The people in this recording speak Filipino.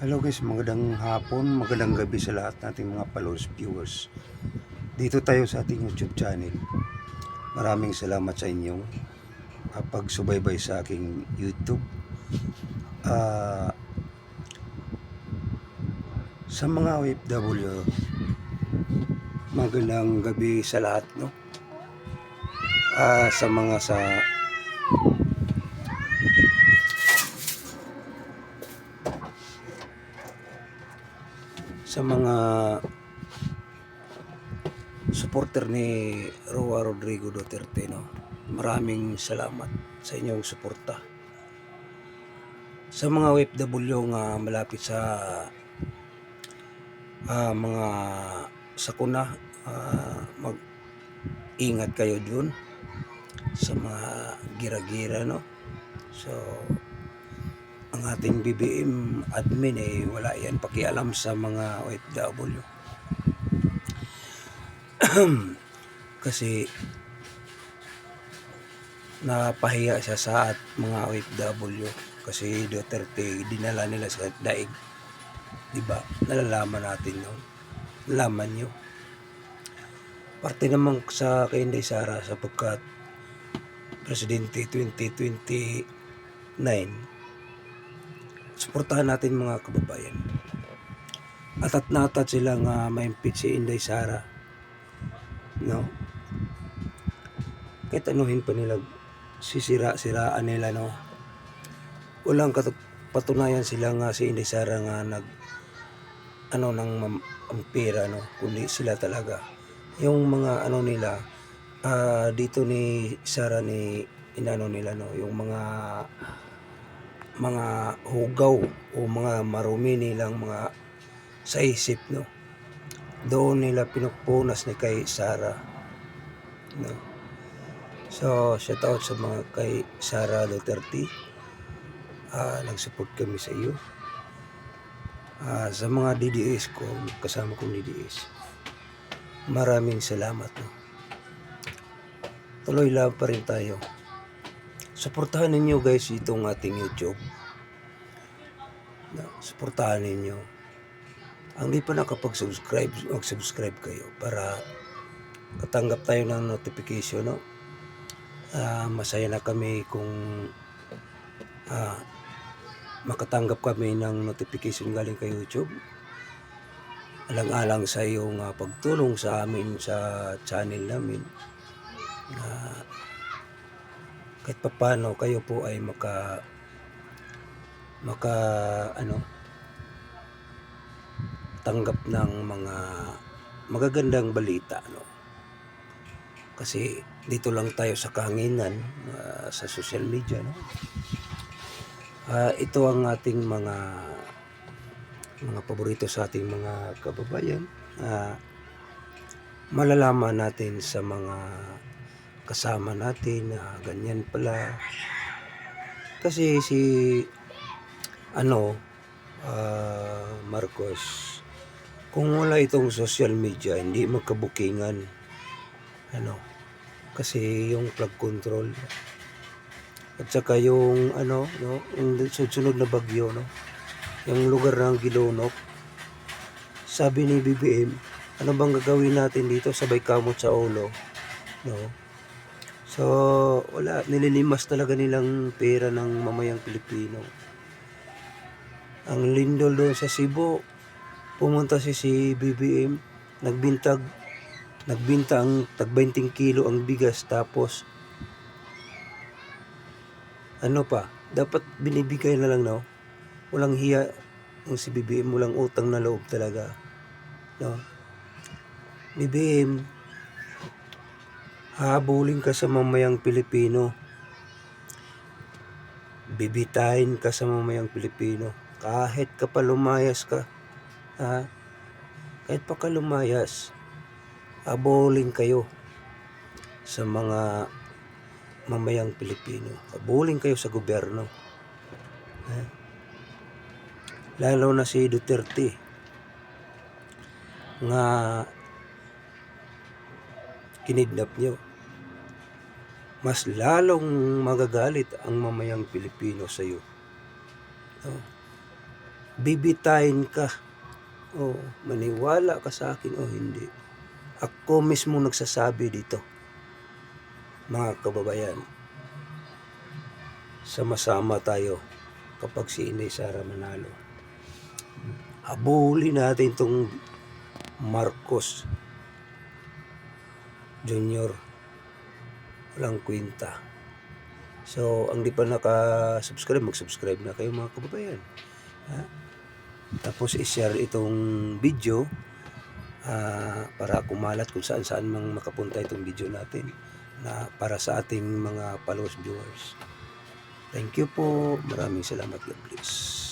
Hello guys, magandang hapon, magandang gabi sa lahat nating mga followers, viewers. Dito tayo sa ating YouTube channel. Maraming salamat sa inyong pagsubaybay sa aking YouTube. Sa mga OFW, magandang gabi sa lahat, no? Sa mga supporter ni Roa Rodrigo Duterte, no? Maraming salamat sa inyong suporta. Sa mga OFW nga malapit sa mga sakuna, mag-ingat kayo dun sa mga gira-gira, no? So, ang ating BBM admin wala yan pakialam sa mga OFW. Kasi napahiya siya sa mga OFW kasi Duterte dinala nila sa daig, diba? Nalalaman natin yun, nalaman nyo. Parte naman sa kay Inday Sara sapagkat Presidente 2029, suportahan natin mga kababayan. Atat na atat silang ma-impeach si Inday Sara, no? Kahit anuhin pa nila, sisira-siraan nila, no? Walang patunayan sila nga si Inday Sara nga ng pera, no? Kundi sila talaga yung mga nila dito ni Sara ni inano nila, no? Yung mga hugaw o mga marumi nilang mga sa isip, no? Doon nila pinagpunas ni kay Sara, no? So shout out sa mga kay Sara Duterte. Nag-support kami sa iyo. Sa mga DDS ko, kasama kong DDS, maraming salamat, no? Tuloy lang pa rin tayo. Suportahan ninyo guys itong ating YouTube, no? Suportahan ninyo. Ang di pa nakapag-subscribe, mag-subscribe kayo para katanggap tayo ng notification, no? Masaya na kami kung makatanggap kami ng notification galing kay YouTube. Alang-alang sa iyong pagtulong sa amin sa channel namin. Kahit papano kayo po ay tanggap ng mga magagandang balita, no? Kasi dito lang tayo sa kahanginan, sa social media, no? Ito ang ating mga paborito sa ating mga kababayan. Malalaman natin sa mga kasama natin na ganyan pala. Kasi si Marcos, kung wala itong social media, hindi magkabukingan, kasi yung flood control at saka yung yung susunod na bagyo, no? Yung lugar ng Gilonok, sabi ni BBM, ano bang gagawin natin dito, sabay kamot sa ulo, no? So wala, nililimas talaga nilang pera ng mamayang Pilipino. Ang lindol doon sa Cebu, pumunta si BBM, nagbinta ang tag 20 kilo ang bigas, tapos dapat binibigay na lang, no? Walang hiya yung si BBM, walang utang na loob talaga, no? BBM, habulin ka sa mamayang Pilipino, bibitahin ka sa mamayang Pilipino, kahit ka pa lumayas ka, kahit pa ka lumayas, habulin kayo sa mga mamayang Pilipino, habulin kayo sa gobyerno, lalo na si Duterte nga kinidnap nyo. Mas lalong magagalit ang mamayang Pilipino sa iyo, no? bibitayin ka. O maniwala ka sa akin o hindi. Ako mismo nagsasabi dito, mga kababayan. Sama-sama tayo kapag si Inday Sara manalo. Habulin natin itong Marcos Jr. Walang kwenta. So, ang di pa naka-subscribe, mag-subscribe na kayo mga kababayan. Ha? Tapos i-share itong video para kumalat kung saan-saan mang makapunta itong video natin na para sa ating mga followers, viewers. Thank you po. Maraming salamat. God bless.